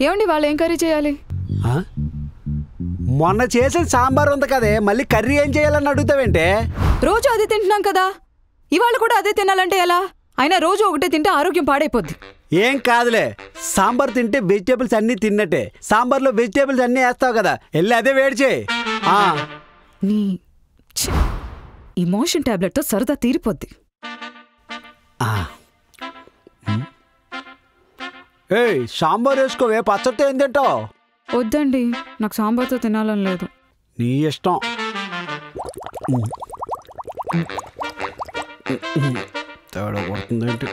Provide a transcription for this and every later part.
ఏమండి వాళ్ళు ఏం కర్రీ చేయాలి? మొన్న చేసిన సాంబార్ ఉంది కదే, మళ్ళీ కర్రీ ఏం చేయాలని అడుగుతావేంటే? రోజు అదే తింటున్నాం కదా, ఇవాళ కూడా అదే తినాలంటే ఎలా? అయినా రోజు ఒకటే తింటే ఆరోగ్యం పాడైపోద్ది. ఏం కాదులే, సాంబార్ తింటే వెజిటేబుల్స్ అన్నీ తిన్నట్టే. సాంబార్లో వెజిటేబుల్స్ అన్నీ వేస్తావు కదా, వెళ్ళి అదే వేడి చేయి. నీ ఇమోషన్ టాబ్లెట్తో సరదా తీరిపోద్ది. ఏయ్, సాంబార్ వేసుకోవే, పచ్చడితో ఏం తింటావు? వద్దండి, నాకు సాంబార్తో తినాలని లేదు. నీ ఇష్టం. తేడా కొడుతుందేంటి?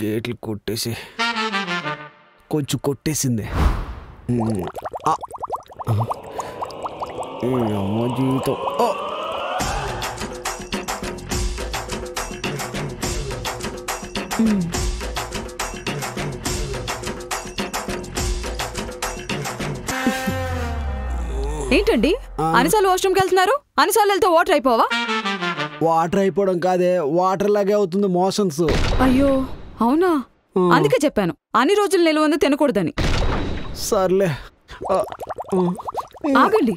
గేట్లు కొట్టేసి కొంచెం కొట్టేసింది. జీవితం ఏంటండి అన్నిసార్లు వాష్రూమ్కి వెళ్తున్నారు? అన్నిసార్లు వెళ్తే వాటర్ అయిపోవా? వాటర్ అయిపోవడం కాదే, వాటర్ లాగే అవుతుంది మోషన్స్. అయ్యో అవునా? అందుకే చెప్పాను అన్ని రోజులు నిలువ ఉంది తినకూడదని. సర్లే ఆగండి,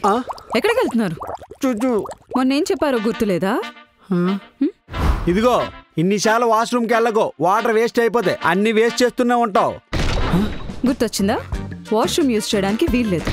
ఎక్కడికి వెళ్తున్నారు? మొన్న ఏం చెప్పారో గుర్తులేదా? ఇదిగో, ఇన్నిసార్లు వాష్రూమ్కి వెళ్ళకో, వాటర్ వేస్ట్ అయిపోతే అన్ని వేస్ట్ చేస్తూనే ఉంటావు. గుర్తొచ్చిందా? వాష్రూమ్ యూజ్ చేయడానికి వీల్లేదు.